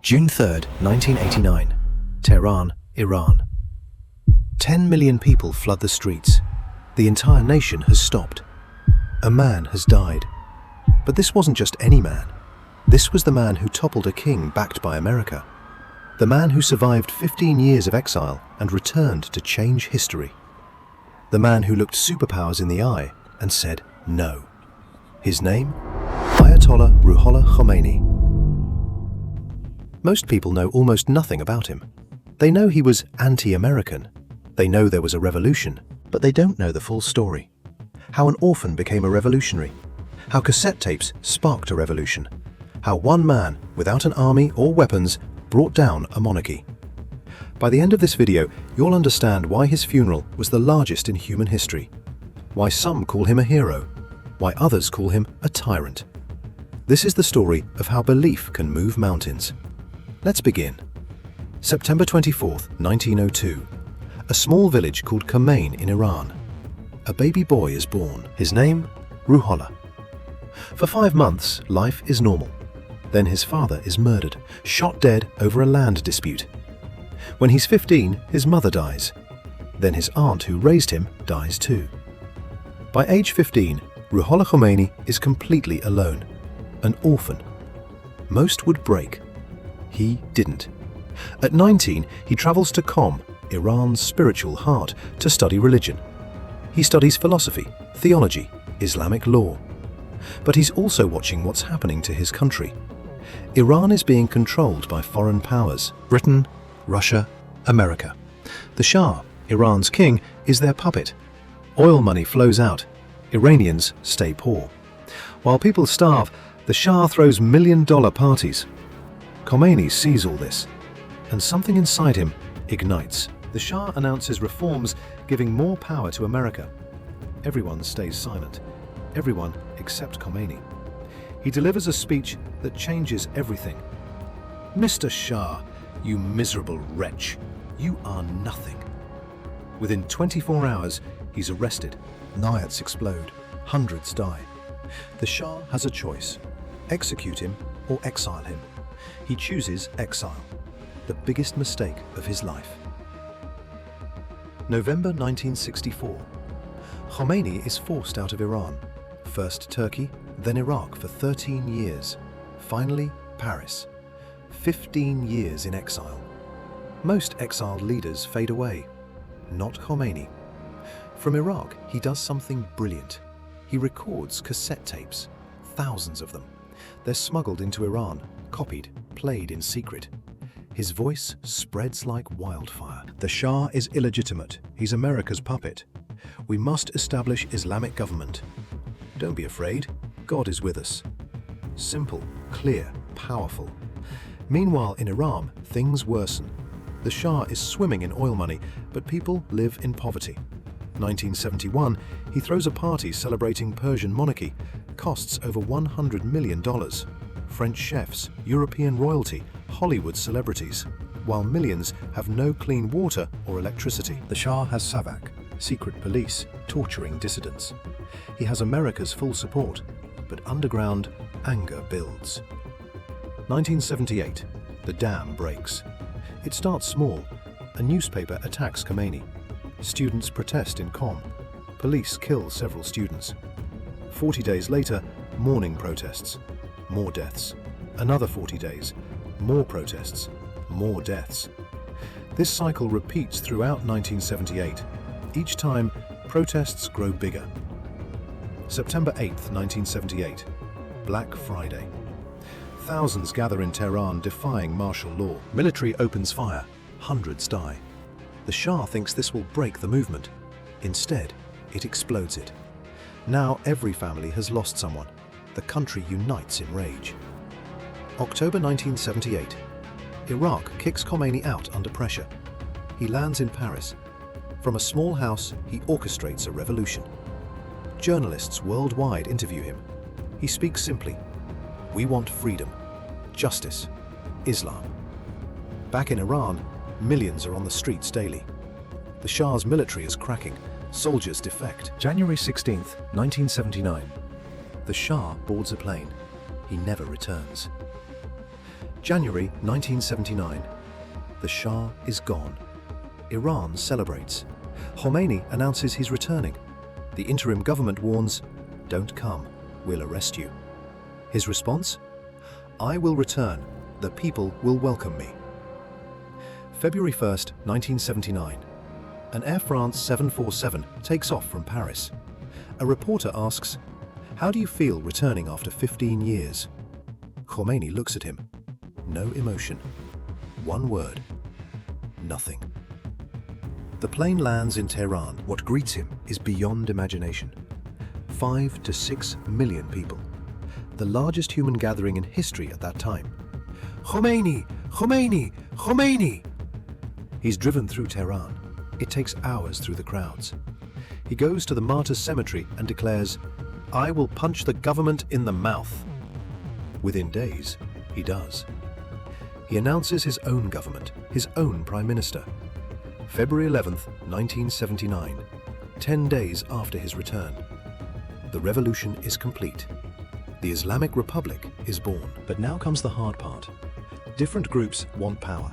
June 3, 1989, Tehran, Iran. 10 million people flood the streets. The entire nation has stopped. A man has died. But this wasn't just any man. This was the man who toppled a king backed by America. The man who survived 15 years of exile and returned to change history. The man who looked superpowers in the eye and said no. His name? Ayatollah Ali Khamenei. Most people know almost nothing about him. They know he was anti-American. They know there was a revolution, but they don't know the full story. How an orphan became a revolutionary. How cassette tapes sparked a revolution. How one man, without an army or weapons, brought down a monarchy. By the end of this video, you'll understand why his funeral was the largest in human history. Why some call him a hero. Why others call him a tyrant. This is the story of how belief can move mountains. Let's begin. September 24th, 1902. A small village called Khamenei in Iran. A baby boy is born. His name? Ruhollah. For 5 months, life is normal. Then his father is murdered, shot dead over a land dispute. When he's 15, his mother dies. Then his aunt who raised him dies too. By age 15, Ruhollah Khomeini is completely alone, an orphan. Most would break. He didn't. At 19, he travels to Qom, Iran's spiritual heart, to study religion. He studies philosophy, theology, Islamic law. But he's also watching what's happening to his country. Iran is being controlled by foreign powers: Britain, Russia, America. The Shah, Iran's king, is their puppet. Oil money flows out. Iranians stay poor. While people starve, the Shah throws million-dollar parties. Khomeini sees all this, and something inside him ignites. The Shah announces reforms, giving more power to America. Everyone stays silent. Everyone except Khomeini. He delivers a speech that changes everything. "Mr. Shah, you miserable wretch, you are nothing." Within 24 hours, he's arrested. Riots explode. Hundreds die. The Shah has a choice: execute him or exile him. He chooses exile, the biggest mistake of his life. November 1964. Khomeini is forced out of Iran. First Turkey, then Iraq for 13 years. Finally, Paris. 15 years in exile. Most exiled leaders fade away. Not Khomeini. From Iraq, he does something brilliant. He records cassette tapes, thousands of them. They're smuggled into Iran, copied, played in secret. His voice spreads like wildfire. The Shah is illegitimate. He's America's puppet. We must establish Islamic government. Don't be afraid. God is with us. Simple, clear, powerful. Meanwhile, in Iran, things worsen. The Shah is swimming in oil money, but people live in poverty. 1971, he throws a party celebrating Persian monarchy. Costs over $100 million. French chefs, European royalty, Hollywood celebrities, while millions have no clean water or electricity. The Shah has Savak, secret police, torturing dissidents. He has America's full support, but underground, anger builds. 1978, the dam breaks. It starts small. A newspaper attacks Khomeini. Students protest in Qom. Police kill several students. 40 days later, mourning protests. More deaths. Another 40 days. More protests. More deaths. This cycle repeats throughout 1978. Each time, protests grow bigger. September 8th, 1978. Black Friday. Thousands gather in Tehran defying martial law. Military opens fire. Hundreds die. The Shah thinks this will break the movement. Instead, it explodes it. Now every family has lost someone. The country unites in rage. October 1978. Iraq kicks Khomeini out under pressure. He lands in Paris. From a small house, he orchestrates a revolution. Journalists worldwide interview him. He speaks simply. We want freedom, justice, Islam. Back in Iran, millions are on the streets daily. The Shah's military is cracking. Soldiers defect. January 16th, 1979. The Shah boards a plane. He never returns. January 1979. The Shah is gone. Iran celebrates. Khomeini announces he's returning. The interim government warns, "Don't come, we'll arrest you." His response? "I will return. The people will welcome me." February 1st, 1979. An Air France 747 takes off from Paris. A reporter asks, "How do you feel returning after 15 years?" Khomeini looks at him. No emotion. One word. Nothing. The plane lands in Tehran. What greets him is beyond imagination. 5 to 6 million people. The largest human gathering in history at that time. Khomeini! Khomeini! Khomeini! He's driven through Tehran. It takes hours through the crowds. He goes to the Martyrs' Cemetery and declares, "I will punch the government in the mouth." Within days, he does. He announces his own government, his own prime minister. February 11th, 1979, 10 days after his return. The revolution is complete. The Islamic Republic is born. But now comes the hard part. Different groups want power.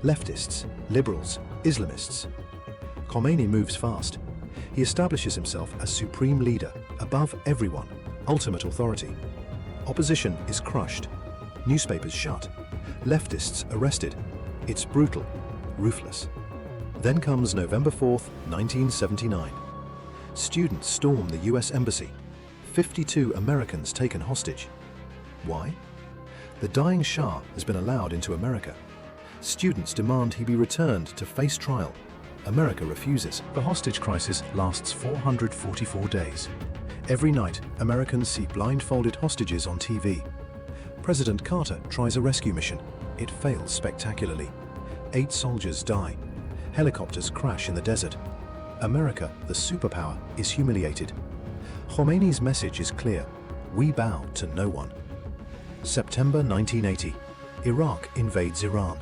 Leftists, liberals, Islamists. Khomeini moves fast. He establishes himself as supreme leader, above everyone, ultimate authority. Opposition is crushed. Newspapers shut. Leftists arrested. It's brutal, ruthless. Then comes November 4th, 1979. Students storm the US Embassy. 52 Americans taken hostage. Why? The dying Shah has been allowed into America. Students demand he be returned to face trial. America refuses. The hostage crisis lasts 444 days. Every night, Americans see blindfolded hostages on TV. President Carter tries a rescue mission. It fails spectacularly. 8 soldiers die. Helicopters crash in the desert. America, the superpower, is humiliated. Khomeini's message is clear. We bow to no one. September 1980. Iraq invades Iran.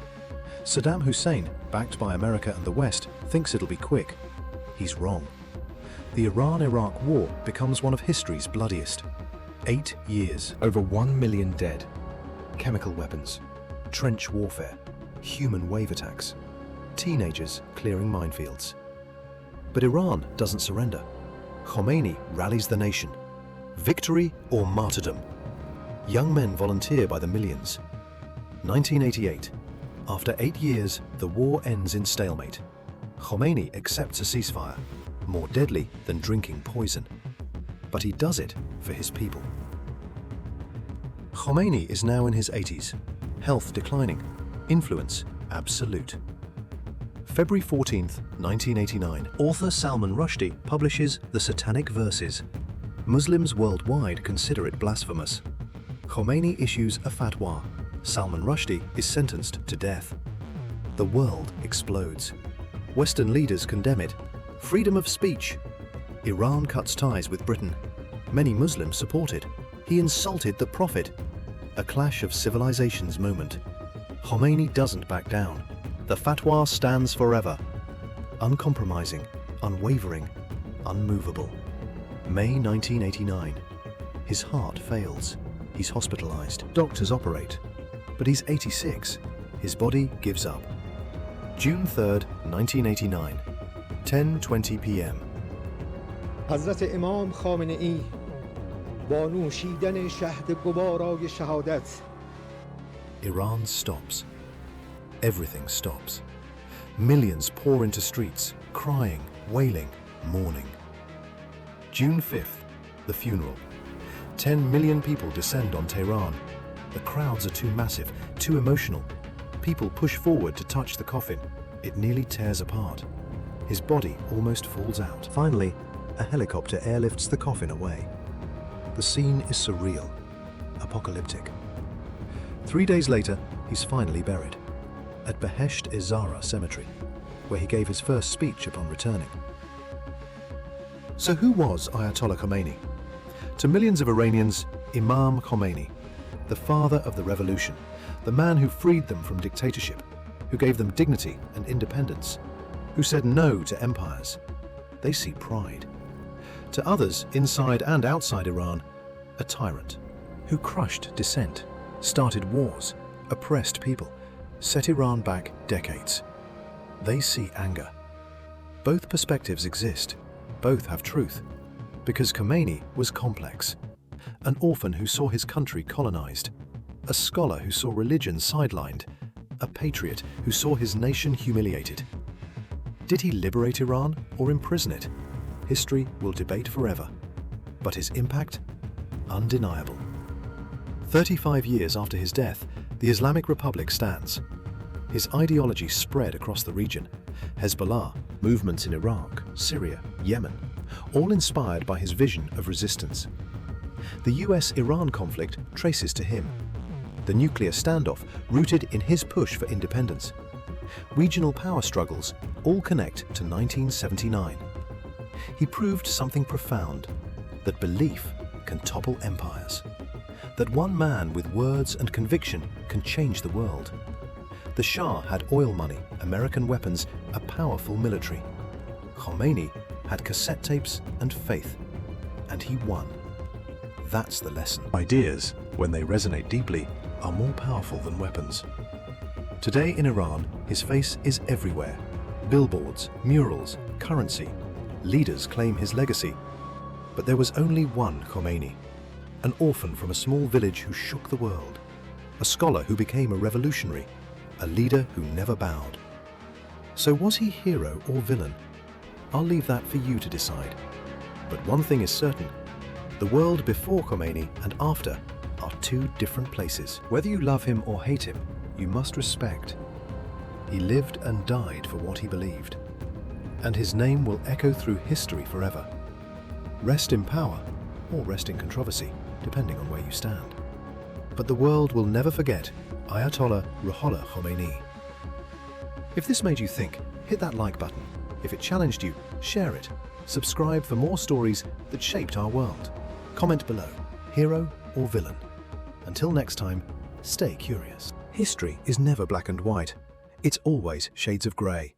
Saddam Hussein, backed by America and the West, thinks it'll be quick. He's wrong. The Iran-Iraq war becomes one of history's bloodiest. 8 years. Over 1 million dead. Chemical weapons. Trench warfare. Human wave attacks. Teenagers clearing minefields. But Iran doesn't surrender. Khomeini rallies the nation. Victory or martyrdom? Young men volunteer by the millions. 1988. After 8 years, the war ends in stalemate. Khomeini accepts a ceasefire, more deadly than drinking poison. But he does it for his people. Khomeini is now in his 80s, health declining, influence absolute. February 14th, 1989, author Salman Rushdie publishes The Satanic Verses. Muslims worldwide consider it blasphemous. Khomeini issues a fatwa. Salman Rushdie is sentenced to death. The world explodes. Western leaders condemn it. Freedom of speech. Iran cuts ties with Britain. Many Muslims support it. He insulted the Prophet. A clash of civilizations moment. Khomeini doesn't back down. The fatwa stands forever. Uncompromising, unwavering, unmovable. May 1989. His heart fails. He's hospitalized. Doctors operate. But he's 86. His body gives up. June 3rd, 1989. 10:20 p.m. حضرت امام خامنه ای با نوشیدن شهد گوارای شهادت. Iran stops. Everything stops. Millions pour into streets, crying, wailing, mourning. June 5th, the funeral. 10 million people descend on Tehran. The crowds are too massive, too emotional. People push forward to touch the coffin. It nearly tears apart. His body almost falls out. Finally, a helicopter airlifts the coffin away. The scene is surreal, apocalyptic. 3 days later, he's finally buried at Behesht-e-Zahra Cemetery, where he gave his first speech upon returning. So who was Ayatollah Khamenei? To millions of Iranians, Imam Khomeini, the father of the revolution, the man who freed them from dictatorship, who gave them dignity and independence, who said no to empires. They see pride. To others, inside and outside Iran, a tyrant who crushed dissent, started wars, oppressed people, set Iran back decades. They see anger. Both perspectives exist. Both have truth. Because Khamenei was complex. An orphan who saw his country colonized. A scholar who saw religion sidelined. A patriot who saw his nation humiliated. Did he liberate Iran or imprison it? History will debate forever. But his impact? Undeniable. 35 years after his death, the Islamic Republic stands. His ideology spread across the region. Hezbollah, movements in Iraq, Syria, Yemen, all inspired by his vision of resistance. The US-Iran conflict traces to him. The nuclear standoff rooted in his push for independence. Regional power struggles all connect to 1979. He proved something profound, that belief can topple empires. That one man with words and conviction can change the world. The Shah had oil money, American weapons, a powerful military. Khomeini had cassette tapes and faith, and he won. That's the lesson. Ideas, when they resonate deeply, are more powerful than weapons. Today in Iran, his face is everywhere. Billboards, murals, currency. Leaders claim his legacy. But there was only one Khomeini, an orphan from a small village who shook the world, a scholar who became a revolutionary, a leader who never bowed. So was he hero or villain? I'll leave that for you to decide. But one thing is certain, the world before Khomeini and after are two different places. Whether you love him or hate him, you must respect. He lived and died for what he believed, and his name will echo through history forever. Rest in power or rest in controversy, depending on where you stand. But the world will never forget Ayatollah Ali Khamenei. If this made you think, hit that like button. If it challenged you, share it. Subscribe for more stories that shaped our world. Comment below, hero or villain. Until next time, stay curious. History is never black and white. It's always shades of grey.